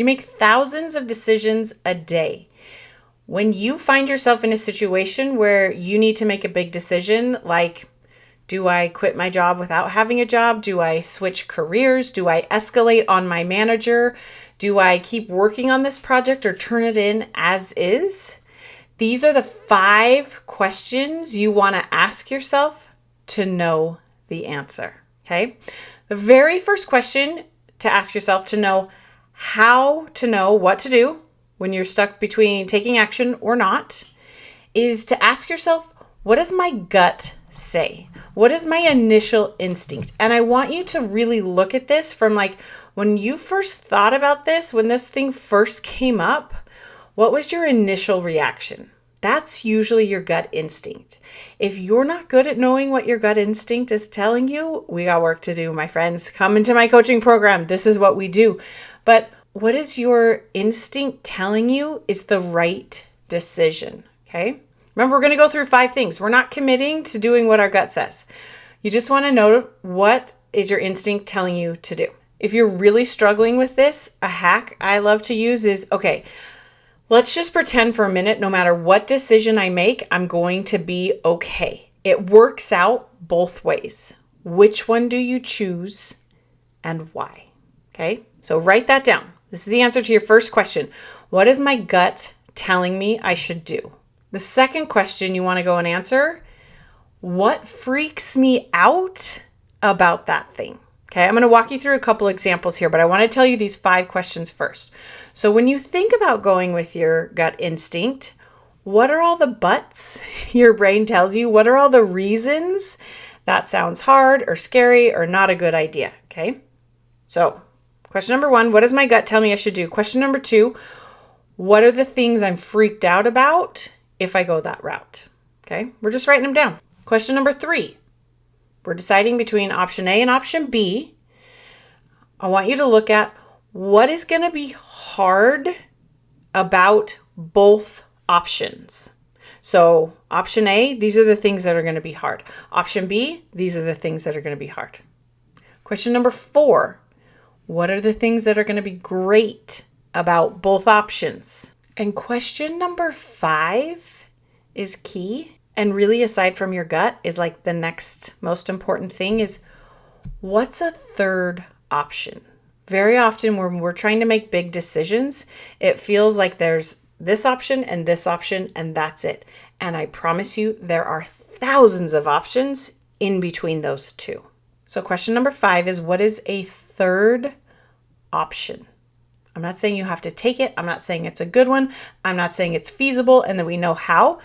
You make thousands of decisions a day. When you find yourself in a situation where you need to make a big decision, like, do I quit my job without having a job? Do I switch careers? Do I escalate on my manager? Do I keep working on this project or turn it in as is? These are the 5 questions you want to ask yourself to know the answer, okay? The very first question to ask yourself to know how to know what to do when you're stuck between taking action or not is to ask yourself, what does my gut say? What is my initial instinct? And I want you to really look at this from like when you first thought about this, when this thing first came up, what was your initial reaction? That's usually your gut instinct. If you're not good at knowing what your gut instinct is telling you, we got work to do, my friends. Come into my coaching program. This is what we do. But what is your instinct telling you is the right decision, okay? Remember, we're going to go through 5 things. We're not committing to doing what our gut says. You just want to know what is your instinct telling you to do. If you're really struggling with this, a hack I love to use is, okay, let's just pretend for a minute, no matter what decision I make, I'm going to be okay. It works out both ways. Which one do you choose and why? Okay, so write that down. This is the answer to your first question. What is my gut telling me I should do? The second question you want to go and answer, what freaks me out about that thing? Okay, I'm going to walk you through a couple examples here, but I want to tell you these 5 questions first. So when you think about going with your gut instinct, what are all the buts your brain tells you? What are all the reasons that sounds hard or scary or not a good idea? Okay, so question number 1, what does my gut tell me I should do? Question number 2, what are the things I'm freaked out about if I go that route? Okay, we're just writing them down. Question number 3, we're deciding between option A and option B. I want you to look at what is going to be hard about both options. So option A, these are the things that are going to be hard. Option B, these are the things that are going to be hard. Question number 4, what are the things that are going to be great about both options? And question number 5 is key. And really, aside from your gut, is like the next most important thing is what's a third option? Very often when we're trying to make big decisions, it feels like there's this option and that's it. And I promise you, there are thousands of options in between those two. So question number 5 is, what is a third option? I'm not saying you have to take it. I'm not saying it's a good one. I'm not saying it's feasible and that we know how.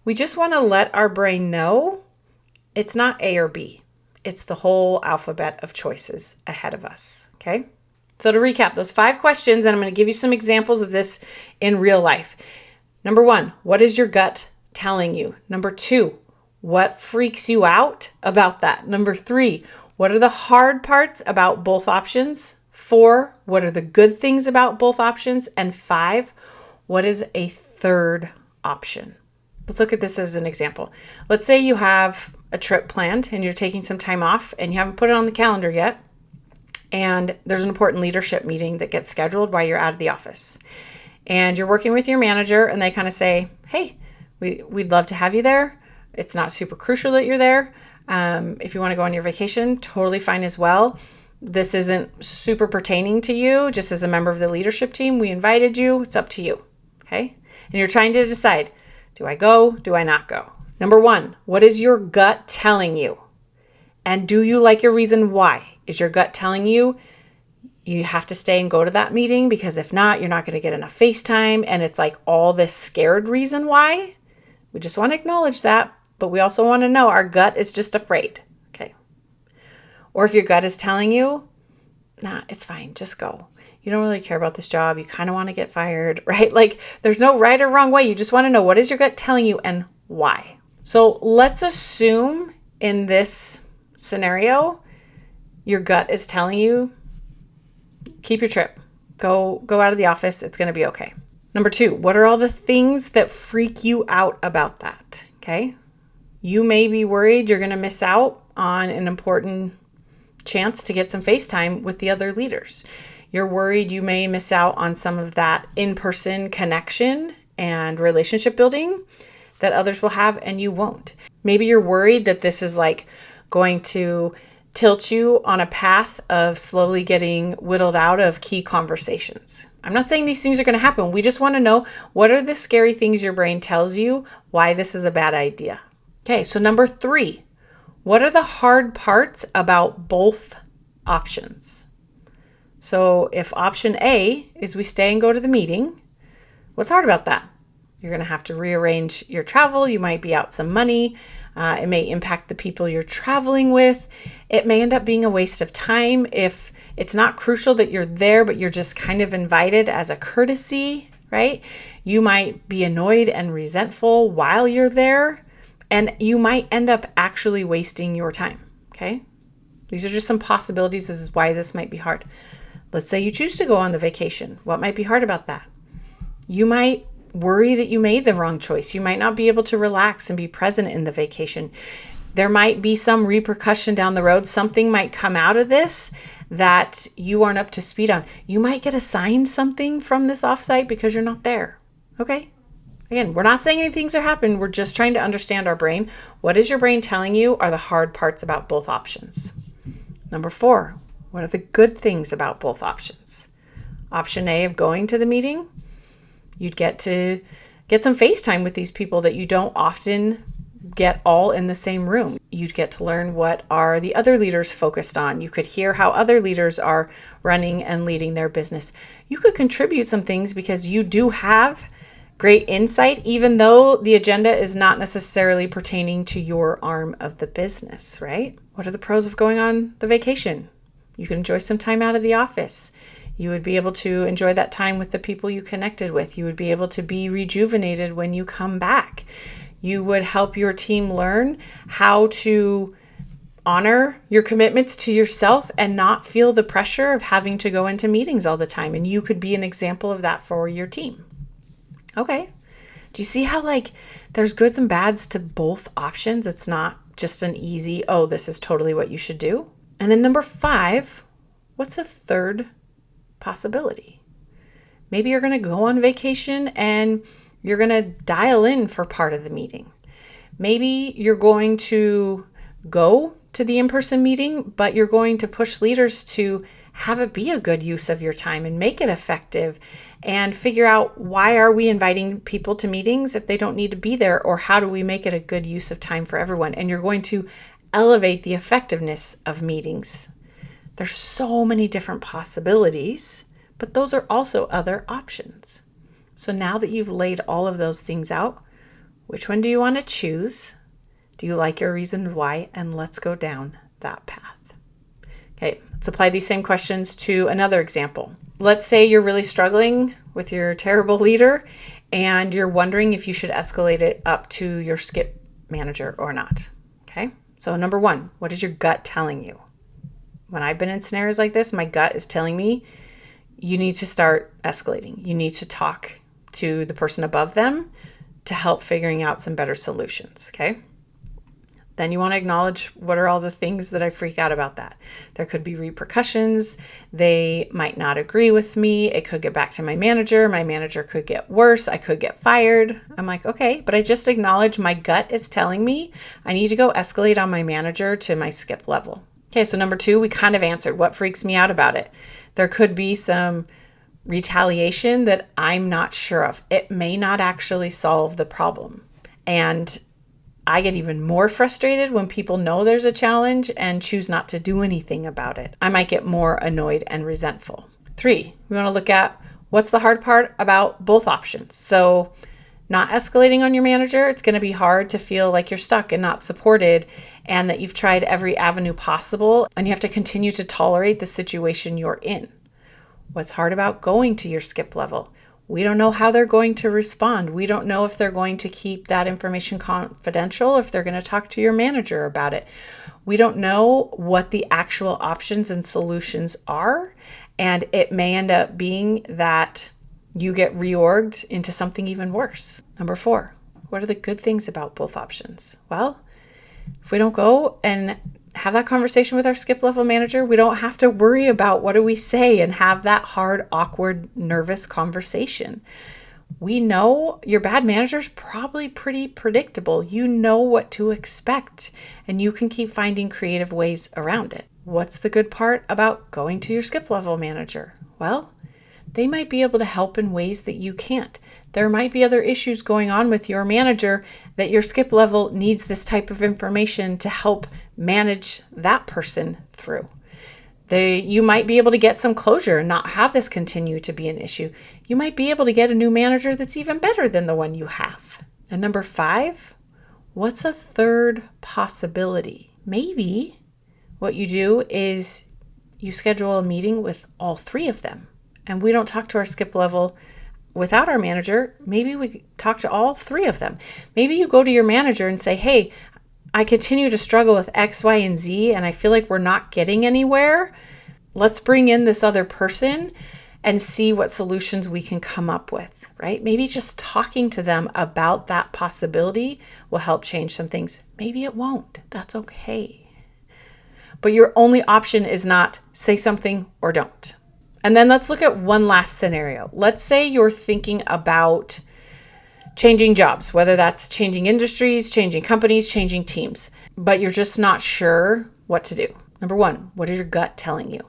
We just want to let our brain know it's not A or B. It's the whole alphabet of choices ahead of us, okay? So to recap, those 5 questions, and I'm going to give you some examples of this in real life. Number 1, what is your gut telling you? Number 2, what freaks you out about that? Number 3, what are the hard parts about both options? 4, what are the good things about both options? And 5, what is a third option? Let's look at this as an example. Let's say you have a trip planned and you're taking some time off and you haven't put it on the calendar yet. And there's an important leadership meeting that gets scheduled while you're out of the office. And you're working with your manager and they kind of say, hey, we'd love to have you there. It's not super crucial that you're there. If you want to go on your vacation, totally fine as well. This isn't super pertaining to you. Just as a member of the leadership team, we invited you. It's up to you. Okay. And you're trying to decide, do I go? Do I not go? Number 1, what is your gut telling you? And do you like your reason why? Is your gut telling you you have to stay and go to that meeting because if not, you're not going to get enough face time? And it's like all this scared reason why? We just want to acknowledge that, but we also want to know our gut is just afraid. Okay. Or if your gut is telling you, nah, it's fine, just go. You don't really care about this job. You kind of want to get fired, right? Like there's no right or wrong way. You just want to know what is your gut telling you and why. So let's assume in this scenario, your gut is telling you, keep your trip, go out of the office. It's going to be okay. Number 2, what are all the things that freak you out about that? Okay. You may be worried you're going to miss out on an important chance to get some face time with the other leaders. You're worried you may miss out on some of that in-person connection and relationship building that others will have and you won't. Maybe you're worried that this is like going to tilt you on a path of slowly getting whittled out of key conversations. I'm not saying these things are going to happen. We just want to know, what are the scary things your brain tells you why this is a bad idea? Okay, so number 3, what are the hard parts about both options? So if option A is we stay and go to the meeting, what's hard about that? You're going to have to rearrange your travel. You might be out some money. It may impact the people you're traveling with. It may end up being a waste of time if it's not crucial that you're there, but you're just kind of invited as a courtesy, right? You might be annoyed and resentful while you're there, and you might end up actually wasting your time, okay? These are just some possibilities. This is why this might be hard. Let's say you choose to go on the vacation. What might be hard about that? You might worry that you made the wrong choice. You might not be able to relax and be present in the vacation. There might be some repercussion down the road. Something might come out of this that you aren't up to speed on. You might get assigned something from this offsite because you're not there. Okay? Again, we're not saying any things are happening. We're just trying to understand our brain. What is your brain telling you are the hard parts about both options? Number 4, what are the good things about both options? Option A of going to the meeting, you'd get to get some FaceTime with these people that you don't often get all in the same room. You'd get to learn what are the other leaders focused on. You could hear how other leaders are running and leading their business. You could contribute some things because you do have great insight, even though the agenda is not necessarily pertaining to your arm of the business, right? What are the pros of going on the vacation? You can enjoy some time out of the office. You would be able to enjoy that time with the people you connected with. You would be able to be rejuvenated when you come back. You would help your team learn how to honor your commitments to yourself and not feel the pressure of having to go into meetings all the time. And you could be an example of that for your team. Okay. Do you see how there's goods and bads to both options? It's not just an easy, oh, this is totally what you should do. And then number 5, what's a third possibility? Maybe you're going to go on vacation and you're going to dial in for part of the meeting. Maybe you're going to go to the in-person meeting, but you're going to push leaders to have it be a good use of your time and make it effective and figure out, why are we inviting people to meetings if they don't need to be there, or how do we make it a good use of time for everyone? And you're going to elevate the effectiveness of meetings. There's so many different possibilities, but those are also other options. So now that you've laid all of those things out, which one do you want to choose? Do you like your reasons why? And let's go down that path. Okay, let's apply these same questions to another example. Let's say you're really struggling with your terrible leader and you're wondering if you should escalate it up to your skip manager or not. Okay, so number 1, what is your gut telling you? When I've been in scenarios like this, my gut is telling me you need to start escalating. You need to talk to the person above them to help figuring out some better solutions, okay? Then you want to acknowledge, what are all the things that I freak out about that? There could be repercussions. They might not agree with me. It could get back to my manager. My manager could get worse. I could get fired. I'm like, okay, but I just acknowledge my gut is telling me I need to go escalate on my manager to my skip level. Okay, so number 2, we kind of answered what freaks me out about it. There could be some retaliation that I'm not sure of. It may not actually solve the problem. And I get even more frustrated when people know there's a challenge and choose not to do anything about it. I might get more annoyed and resentful. 3, we want to look at what's the hard part about both options. So not escalating on your manager, it's going to be hard to feel like you're stuck and not supported and that you've tried every avenue possible and you have to continue to tolerate the situation you're in. What's hard about going to your skip level? We don't know how they're going to respond. We don't know if they're going to keep that information confidential, if they're going to talk to your manager about it. We don't know what the actual options and solutions are, and it may end up being that you get reorged into something even worse. Number 4, what are the good things about both options? Well, if we don't go and have that conversation with our skip level manager. We don't have to worry about what do we say and have that hard, awkward, nervous conversation. We know your bad manager is probably pretty predictable. You know what to expect, and you can keep finding creative ways around it. What's the good part about going to your skip level manager? Well, they might be able to help in ways that you can't. There might be other issues going on with your manager that your skip level needs this type of information to help manage that person through. You might be able to get some closure and not have this continue to be an issue. You might be able to get a new manager that's even better than the one you have. And number 5, what's a third possibility? Maybe what you do is you schedule a meeting with all 3 of them. And we don't talk to our skip level without our manager. Maybe we talk to all 3 of them. Maybe you go to your manager and say, hey, I continue to struggle with X, Y, and Z, and I feel like we're not getting anywhere. Let's bring in this other person and see what solutions we can come up with, right? Maybe just talking to them about that possibility will help change some things. Maybe it won't. That's okay. But your only option is not say something or don't. And then let's look at one last scenario. Let's say you're thinking about changing jobs, whether that's changing industries, changing companies, changing teams, but you're just not sure what to do. Number 1, what is your gut telling you?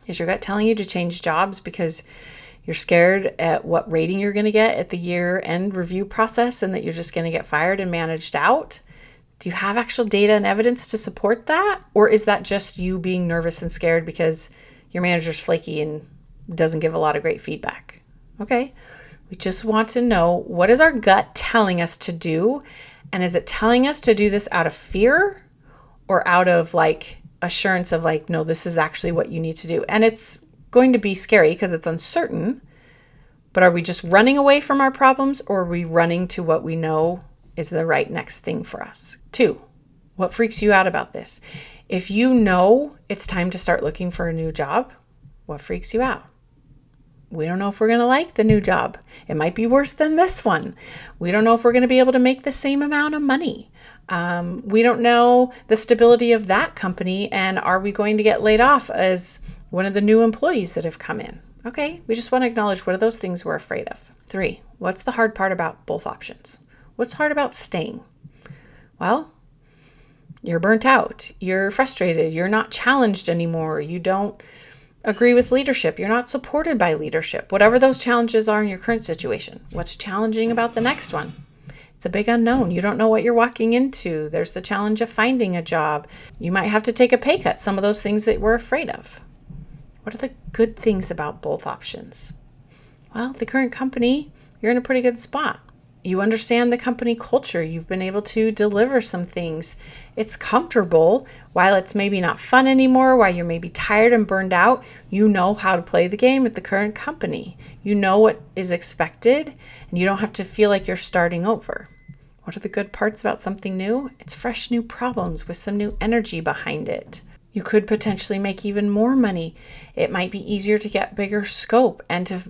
Is your gut telling you to change jobs because you're scared at what rating you're going to get at the year-end review process and that you're just going to get fired and managed out? Do you have actual data and evidence to support that? Or is that just you being nervous and scared because your manager's flaky and doesn't give a lot of great feedback? Okay. We just want to know, what is our gut telling us to do? And is it telling us to do this out of fear or out of assurance of no, this is actually what you need to do? And it's going to be scary because it's uncertain, but are we just running away from our problems, or are we running to what we know is the right next thing for us? 2, what freaks you out about this? If you know it's time to start looking for a new job, what freaks you out? We don't know if we're going to like the new job. It might be worse than this one. We don't know if we're going to be able to make the same amount of money. We don't know the stability of that company, and are we going to get laid off as one of the new employees that have come in? Okay, we just want to acknowledge what are those things we're afraid of. 3, what's the hard part about both options? What's hard about staying? Well, you're burnt out. You're frustrated. You're not challenged anymore. You don't agree with leadership. You're not supported by leadership. Whatever those challenges are in your current situation. What's challenging about the next one? It's a big unknown. You don't know what you're walking into. There's the challenge of finding a job. You might have to take a pay cut. Some of those things that we're afraid of. What are the good things about both options? Well, the current company, you're in a pretty good spot. You understand the company culture. You've been able to deliver some things. It's comfortable. While it's maybe not fun anymore, while you're maybe tired and burned out, you know how to play the game at the current company. You know what is expected, and you don't have to feel like you're starting over. What are the good parts about something new? It's fresh new problems with some new energy behind it. You could potentially make even more money. It might be easier to get bigger scope and to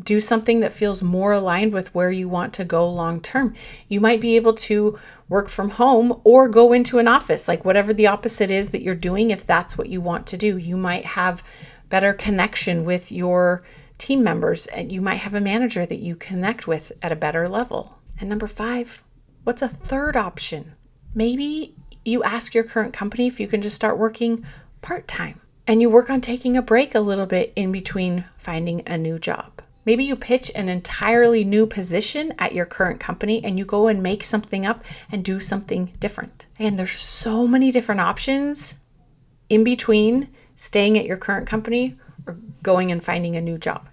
do something that feels more aligned with where you want to go long term. You might be able to work from home or go into an office, whatever the opposite is that you're doing. If that's what you want to do, you might have better connection with your team members, and you might have a manager that you connect with at a better level. And number 5, what's a third option? Maybe you ask your current company if you can just start working part-time, and you work on taking a break a little bit in between finding a new job. Maybe you pitch an entirely new position at your current company and you go and make something up and do something different. And there's so many different options in between staying at your current company or going and finding a new job.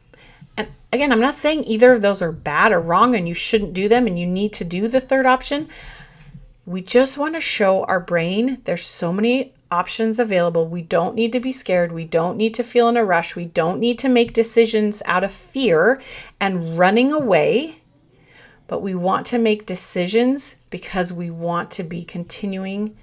And again, I'm not saying either of those are bad or wrong and you shouldn't do them and you need to do the third option. We just want to show our brain there's so many options available. We don't need to be scared. We don't need to feel in a rush. We don't need to make decisions out of fear and running away, but we want to make decisions because we want to be continuing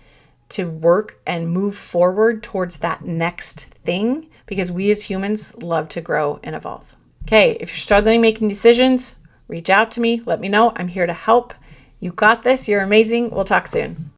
to work and move forward towards that next thing, because we as humans love to grow and evolve. Okay, if you're struggling making decisions, reach out to me. Let me know. I'm here to help. You got this. You're amazing. We'll talk soon.